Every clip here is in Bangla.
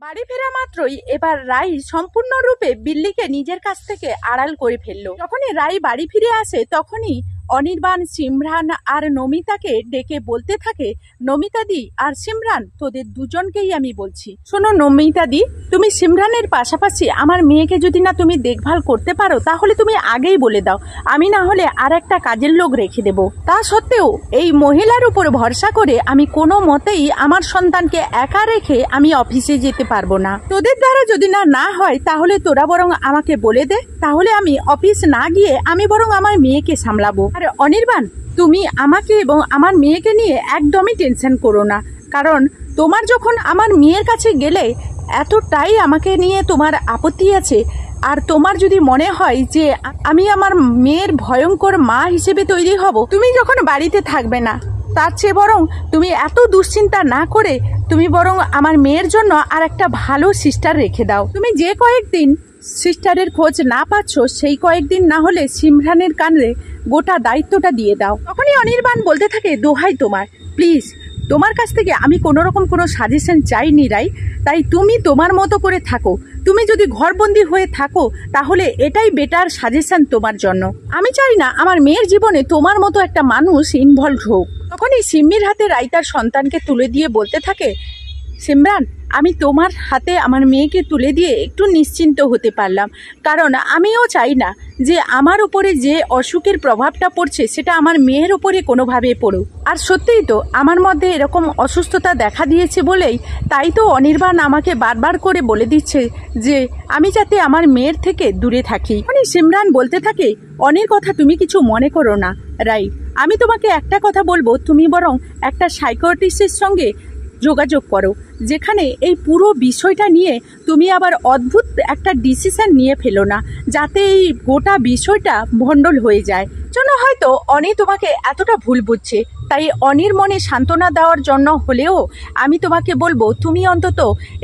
বাড়ি ফেরা মাত্রই এবার রাই সম্পূর্ণরূপে বিল্লিকে নিজের কাছ থেকে আড়াল করে ফেললো। যখনই রাই বাড়ি ফিরে আসে তখনই অনির্বাণ, সিমরান আর নমিতাকে ডেকে বলতে থাকে, নমিতাদি আর সিমরান, তোদের দুজনকেই আমি বলছি, শোনো নমিতাদি, তুমি সিমরানের পাশাপাশি আমার মেয়েকে যদি না তুমি দেখভাল করতে পারো তাহলে তুমি আগেই বলে দাও, আমি না হলে আর একটা কাজের লোক রেখে দেব। তা সত্ত্বেও এই মহিলার উপর ভরসা করে আমি কোনো মতেই আমার সন্তানকে একা রেখে আমি অফিসে যেতে পারবো না। তোদের দ্বারা যদি না হয় তাহলে তোরা বরং আমাকে বলে দে, তাহলে আমি অফিস না গিয়ে আমি বরং আমার মেয়েকে সামলাবো। আর অনির্বাণ, তুমি আমাকে এবং আমার মেয়েকে নিয়ে একদমই টেনশন করো না, কারণ তোমার যখন আমার মেয়ের কাছে গেলে এতটাই আমাকে নিয়ে তোমার আপত্তি আছে, আর তোমার যদি মনে হয় যে আমি আমার মেয়ের ভয়ঙ্কর মা হিসেবে তৈরি হব, তুমি যখন বাড়িতে থাকবে না, তার চেয়ে বরং তুমি এত দুশ্চিন্তা না করে তুমি বরং আমার মেয়ের জন্য আর একটা ভালো সিস্টার রেখে দাও। তুমি যে কয়েকদিন সিস্টারের খোঁজ না পাচ্ছ সেই কয়েকদিন না হলে সিমরানের কানে গোটা দায়িত্বটা দিয়ে দাও। তখনই অনির্বাণ বলতে থাকে, দোহাই তোমার, প্লিজ, তোমার কাছ থেকে আমি কোনো রকম কোনো সাজেশন চাইনি রাই, তাই তুমি তোমার মতো করে থাকো। তুমি যদি ঘরবন্দি হয়ে থাকো তাহলে এটাই বেটার সাজেশন তোমার জন্য। আমি চাই না আমার মেয়ের জীবনে তোমার মতো একটা মানুষ ইনভলভ হোক। তখনই সিম্মির হাতে রাই তার সন্তানকে তুলে দিয়ে বলতে থাকে, সিমরান, আমি তোমার হাতে আমার মেয়েকে তুলে দিয়ে একটু নিশ্চিন্ত হতে পারলাম, কারণ আমিও চাই না যে আমার উপরে যে অসুখের প্রভাবটা পড়ছে সেটা আমার মেয়ের উপরে কোনোভাবে পড়ুক। আর সত্যিই তো আমার মধ্যে এরকম অসুস্থতা দেখা দিয়েছে বলেই তাই তো অনির্বাণ আমাকে বারবার করে বলে দিচ্ছে যে আমি যাতে আমার মেয়ের থেকে দূরে থাকি। মানে সিমরান বলতে থাকে, অনির কথা তুমি কিছু মনে করো না রাই, আমি তোমাকে একটা কথা বলবো, তুমি বরং একটা সাইকিয়াট্রিস্টের সঙ্গে যোগাযোগ করো, যেখানে এই পুরো বিষয়টা নিয়ে তুমি আবার অদ্ভুত একটা ডিসিশন নিয়ে ফেলো না, যাতে এই গোটা বিষয়টা ভণ্ডল হয়ে যায়। জন্য হয়তো অনি তোমাকে এতটা ভুল বুঝছে, তাই অনির মনে সান্ত্বনা দেওয়ার জন্য হলেও আমি তোমাকে বলবো তুমি অন্তত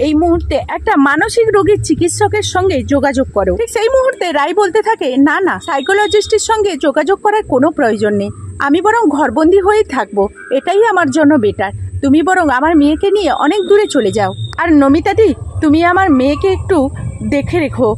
এই মুহূর্তে একটা মানসিক রোগীর চিকিৎসকের সঙ্গে যোগাযোগ করো। ঠিক সেই মুহূর্তে রাই বলতে থাকে, না না, সাইকোলজিস্টের সঙ্গে যোগাযোগ করার কোনো প্রয়োজন নেই, আমি বরং ঘরবন্দি হয়েই থাকবো, এটাই আমার জন্য বেটার। তুমি বরং আমার মেয়েকে নিয়ে অনেক দূরে চলে যাও। আর নমিতাদি, তুমি আমার মেয়েকে একটু দেখে রেখো,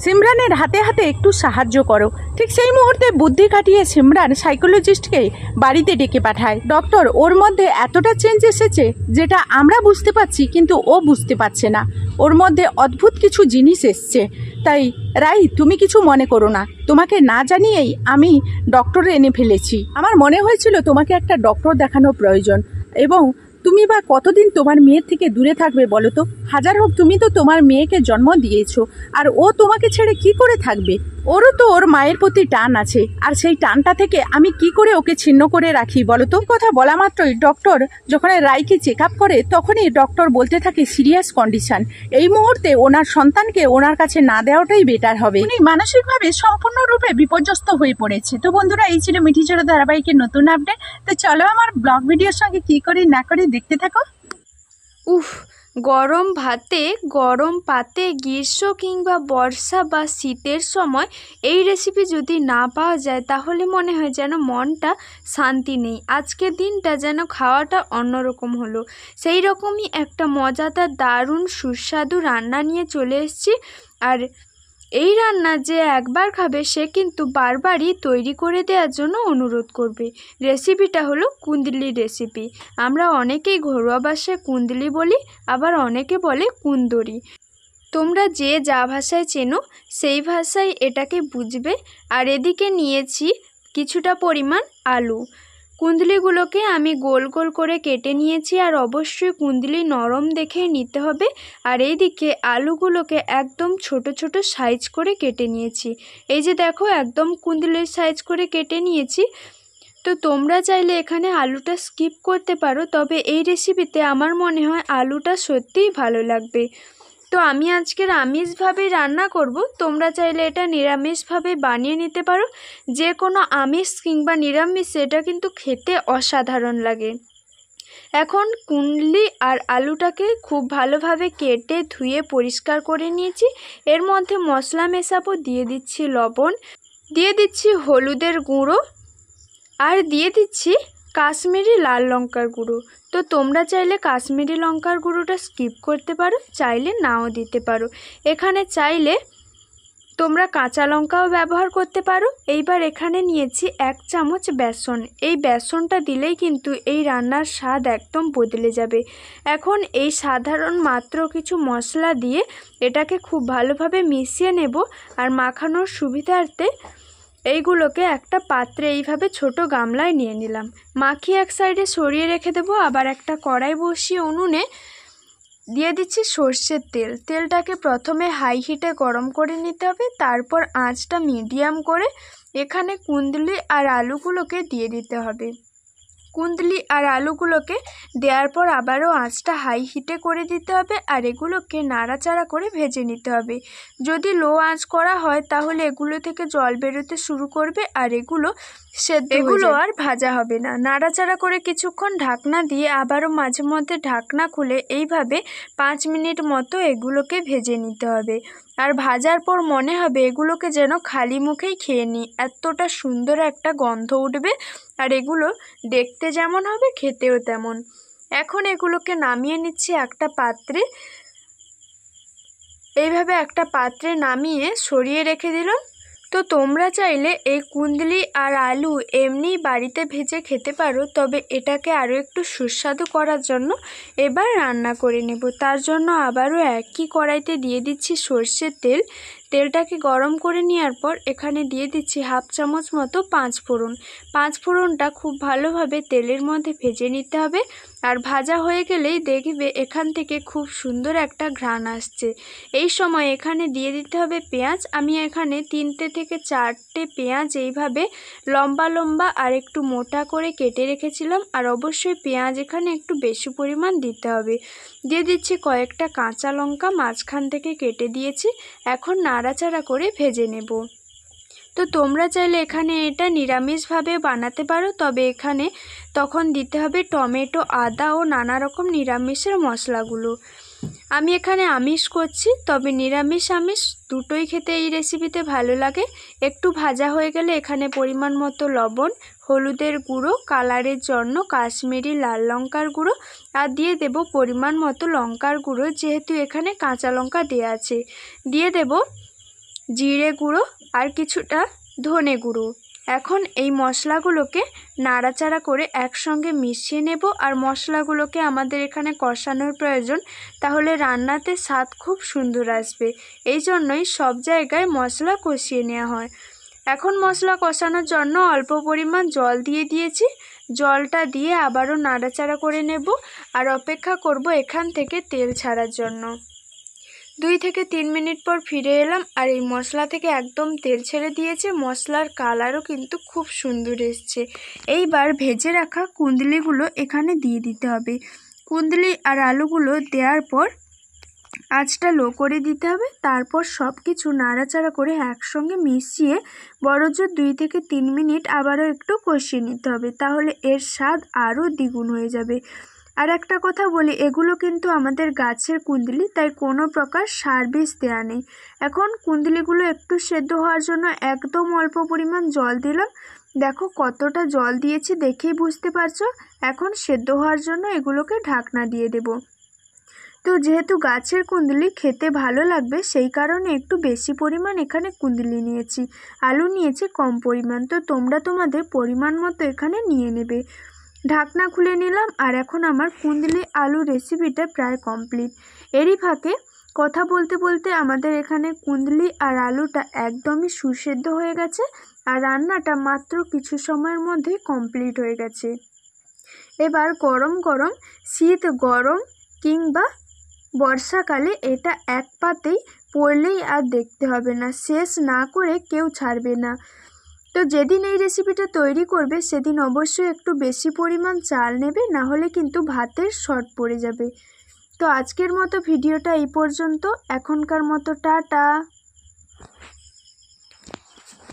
সিমরানের হাতে হাতে একটু সাহায্য করো। ঠিক সেই মুহূর্তে বুদ্ধি কাটিয়ে সিমরান সাইকোলজিস্টকে বাড়িতে ডেকে পাঠায়। ডক্টর, ওর মধ্যে এতটা চেঞ্জ এসেছে যেটা আমরা বুঝতে পারছি কিন্তু ও বুঝতে পারছে না, ওর মধ্যে অদ্ভুত কিছু জিনিস এসছে। তাই রাই, তুমি কিছু মনে করো না, তোমাকে না জানিয়েই আমি ডক্টর এনে ফেলেছি। আমার মনে হয়েছিল তোমাকে একটা ডক্টর দেখানো প্রয়োজন, এবং তুমি বা কতদিন তোমার মেয়ের থেকে দূরে থাকবে বলো তো? হাজার হোক তুমি তো তোমার মেয়েকে জন্ম দিয়েছো, আর ও তোমাকে ছেড়ে কি করে থাকবে? ওরও তো ওর মায়ের প্রতি টান আছে, আর সেই টানটা থেকে আমি কি করে ওকে ছিন্ন করে রাখি বলো তো? কথা বলা মাত্রই ডক্টর যখন রাইকে চেক আপ করে তখনই ডক্টর বলতে থাকে সিরিয়াস কন্ডিশন, এই মুহূর্তে ওনার সন্তানকে ওনার কাছে না দেওয়াটাই বেটার হবে, উনি মানসিকভাবে সম্পূর্ণরূপে বিপর্যস্ত হয়ে পড়েছে। তো বন্ধুরা, এই ছিল মিঠি ঝোড়ো ধারাবাহিকের নতুন আপডেট। তো চলো আমার ব্লগ ভিডিওর সঙ্গে কি করি না করি দেখতে থাকো। উফ, গরম ভাতে গরম পাতে গ্রীষ্ম কিংবা বর্ষা বা শীতের সময় এই রেসিপি যদি না পাওয়া যায় তাহলে মনে হয় যেন মনটা শান্তি নেই, আজকের দিনটা যেন খাওয়াটা অন্যরকম হলো। সেই রকমই একটা মজাদার দারুণ সুস্বাদু রান্না নিয়ে চলে এসেছি। আর এই রান্না যে একবার খাবে সে কিন্তু বারবারই তৈরি করে দেওয়ার জন্য অনুরোধ করবে। রেসিপিটা হলো কুন্দলি রেসিপি। আমরা অনেকেই ঘরোয়া ভাষায় কুন্দলি বলি, আবার অনেকে বলে কুন্দরি। তোমরা যে যা ভাষায় চেনো সেই ভাষায় এটাকে বুঝবে। আর এদিকে নিয়েছি কিছুটা পরিমাণ আলু। কুন্দলিগুলোকে আমি গোল গোল করে কেটে নিয়েছি, আর অবশ্যই কুন্দলি নরম দেখে নিতে হবে। আর এইদিকে আলুগুলোকে একদম ছোট ছোট সাইজ করে কেটে নিয়েছি। এই যে দেখো, একদম কুন্দলির সাইজ করে কেটে নিয়েছি। তো তোমরা চাইলে এখানে আলুটা স্কিপ করতে পারো, তবে এই রেসিপিতে আমার মনে হয় আলুটা সত্যিই ভালো লাগবে। তো আমি আজকের আমিষভাবেই রান্না করব, তোমরা চাইলে এটা নিরামিষভাবে বানিয়ে নিতে পারো। যে কোনো আমিষ কিংবা নিরামিষ এটা কিন্তু খেতে অসাধারণ লাগে। এখন কুন্দলি আর আলুটাকে খুব ভালোভাবে কেটে ধুয়ে পরিষ্কার করে নিয়েছি। এর মধ্যে মশলা মেশাবো, দিয়ে দিচ্ছি লবণ, দিয়ে দিচ্ছি হলুদের গুঁড়ো, আর দিয়ে দিচ্ছি কাশ্মীরি লাল লঙ্কার গুঁড়ো। তো তোমরা চাইলে কাশ্মীরি লঙ্কার গুঁড়োটা স্কিপ করতে পারো, চাইলে নাও দিতে পারো। এখানে চাইলে তোমরা কাঁচা লঙ্কাও ব্যবহার করতে পারো। এইবার এখানে নিয়েছি 1 চামচ বেসন। এই বেসনটা দিলেই কিন্তু এই রান্নার স্বাদ একদম বদলে যাবে। এখন এই সাধারণ মাত্র কিছু মশলা দিয়ে এটাকে খুব ভালোভাবে মিশিয়ে নেব। আর মাখানোর সুবিধার্থে এইগুলোকে একটা পাত্রে এইভাবে ছোট গামলায় নিয়ে নিলাম। মাখিয়ে এক সাইডে সরিয়ে রেখে দেবো। আবার একটা কড়াই বসিয়ে উনুনে দিয়ে দিচ্ছি সর্ষের তেল। তেলটাকে প্রথমে হাই হিটে গরম করে নিতে হবে, তারপর আঁচটা মিডিয়াম করে এখানে কুঁদলি আর আলুগুলোকে দিয়ে দিতে হবে। কুঁদলি আর আলুগুলোকে দেওয়ার পর আবারও আঁচটা হাই হিটে করে দিতে হবে আর এগুলোকে নাড়াচাড়া করে ভেজে নিতে হবে। যদি লো আঁচ করা হয় তাহলে এগুলো থেকে জল বেরোতে শুরু করবে আর এগুলো আর ভাজা হবে না। নাড়াচাড়া করে কিছুক্ষণ ঢাকনা দিয়ে আবারও মাঝে মধ্যে ঢাকনা খুলে এইভাবে 5 মিনিট মতো এগুলোকে ভেজে নিতে হবে। আর ভাজার পর মনে হবে এগুলোকে যেন খালি মুখেই খেয়ে নিই, এতটা সুন্দর একটা গন্ধ উঠবে আর এগুলো দেখতে যেমন হবে খেতেও তেমন। এখন এগুলোকে নামিয়ে নিচ্ছি একটা পাত্রে। এইভাবে একটা পাত্রে নামিয়ে সরিয়ে রেখে দিলাম। তো তোমরা চাইলে এই কুঁদলি আর আলু এমনি বাড়িতে ভেজে খেতে পারো, তবে এটাকে আরও একটু সুস্বাদু করার জন্য এবার রান্না করে নেব। তার জন্য আবারও একই কড়াইতে দিয়ে দিচ্ছি সর্ষের তেল। তেলটাকে গরম করে নেওয়ার পর এখানে দিয়ে দিচ্ছি 1/2 চামচ মতো 5 ফোড়ন। 5 ফোড়নটা খুব ভালোভাবে তেলের মধ্যে ভেজে নিতে হবে। আর ভাজা হয়ে গেলেই দেখবে এখান থেকে খুব সুন্দর একটা ঘ্রাণ আসছে। এই সময় এখানে দিয়ে দিতে হবে পেঁয়াজ। আমি এখানে 3টে থেকে 4টে পেঁয়াজ এইভাবে লম্বা লম্বা আর একটু মোটা করে কেটে রেখেছিলাম। আর অবশ্যই পেঁয়াজ এখানে একটু বেশি পরিমাণ দিতে হবে। দিয়ে দিচ্ছি কয়েকটা কাঁচা লঙ্কা মাঝখান থেকে কেটে দিয়েছি। এখন নাড়াচাড়া করে ভেজে নেব। তো তোমরা চাইলে এখানে এটা নিরামিষভাবে বানাতে পারো, তবে এখানে তখন দিতে হবে টমেটো, আদা ও নানা রকম নিরামিষের মশলাগুলো। আমি এখানে আমিষ করছি, তবে নিরামিষ আমিষ দুটোই খেতে এই রেসিপিতে ভালো লাগে। একটু ভাজা হয়ে গেলে এখানে পরিমাণ মতো লবণ, হলুদের গুঁড়ো, কালারের জন্য কাশ্মীরি লাল লঙ্কার গুঁড়ো আর দিয়ে দেব পরিমাণ মতো লঙ্কার গুঁড়ো, যেহেতু এখানে কাঁচা লঙ্কা দেওয়া আছে। দিয়ে দেব জিরে গুঁড়ো আর কিছুটা ধনে গুঁড়ো। এখন এই মশলাগুলোকে নাড়াচাড়া করে একসঙ্গে মিশিয়ে নেব। আর মশলাগুলোকে আমাদের এখানে কষানোর প্রয়োজন, তাহলে রান্নাতে স্বাদ খুব সুন্দর আসবে। এই জন্যই সব জায়গায় মশলা কষিয়ে নেওয়া হয়। এখন মশলা কষানোর জন্য অল্প পরিমাণ জল দিয়ে দিয়েছি। জলটা দিয়ে আবারও নাড়াচাড়া করে নেব আর অপেক্ষা করব এখান থেকে তেল ছাড়ার জন্য। 2 থেকে 3 মিনিট পর ফিরে এলাম আর এই মশলা থেকে একদম তেল ছেড়ে দিয়েছে। মশলার কালারও কিন্তু খুব সুন্দর এসছে। এইবার ভেজে রাখা কুঁদলিগুলো এখানে দিয়ে দিতে হবে। কুঁদলি আর আলুগুলো দেওয়ার পর আঁচটা লো করে দিতে হবে। তারপর সব কিছু নাড়াচাড়া করে একসঙ্গে মিশিয়ে বড়জোর 2 থেকে 3 মিনিট আবারও একটু কষিয়ে নিতে হবে, তাহলে এর স্বাদ আরও দ্বিগুণ হয়ে যাবে। আর একটা কথা বলি, এগুলো কিন্তু আমাদের গাছের কুঁদলি, তাই কোনো প্রকার সার বিষ দেওয়া নেই। এখন কুঁদলিগুলো একটু সেদ্ধ হওয়ার জন্য একদম অল্প পরিমাণ জল দিলাম। দেখো কতটা জল দিয়েছি দেখেই বুঝতে পারছো। এখন সেদ্ধ হওয়ার জন্য এগুলোকে ঢাকনা দিয়ে দেব। তো যেহেতু গাছের কুঁদলি খেতে ভালো লাগবে, সেই কারণে একটু বেশি পরিমাণ এখানে কুঁদলি নিয়েছি। আলু নিয়েছি কম পরিমাণ, তো তোমরা তোমাদের পরিমাণ মতো এখানে নিয়ে নেবে। ঢাকনা খুলে নিলাম আর এখন আমার কুঁদলি আলু রেসিপিটা প্রায় কমপ্লিট। এরই ফাঁকে কথা বলতে বলতে আমাদের এখানে কুঁদলি আর আলুটা একদমই সুসেদ্ধ হয়ে গেছে আর রান্নাটা মাত্র কিছু সময়ের মধ্যেই কমপ্লিট হয়ে গেছে। এবার গরম গরম শীত গরম কিংবা বর্ষাকালে এটা এক পাতেই পড়লেই আর দেখতে হবে না, শেষ না করে কেউ ছাড়বে না। তো যেদিন এই রেসিপিটা তৈরি করবে সেদিন অবশ্যই একটু বেশি পরিমাণ চাল নেবে, না হলে কিন্তু ভাতের শর্ট পড়ে যাবে। তো আজকের মতো ভিডিওটা এই পর্যন্ত। এখনকার মতো টাটা।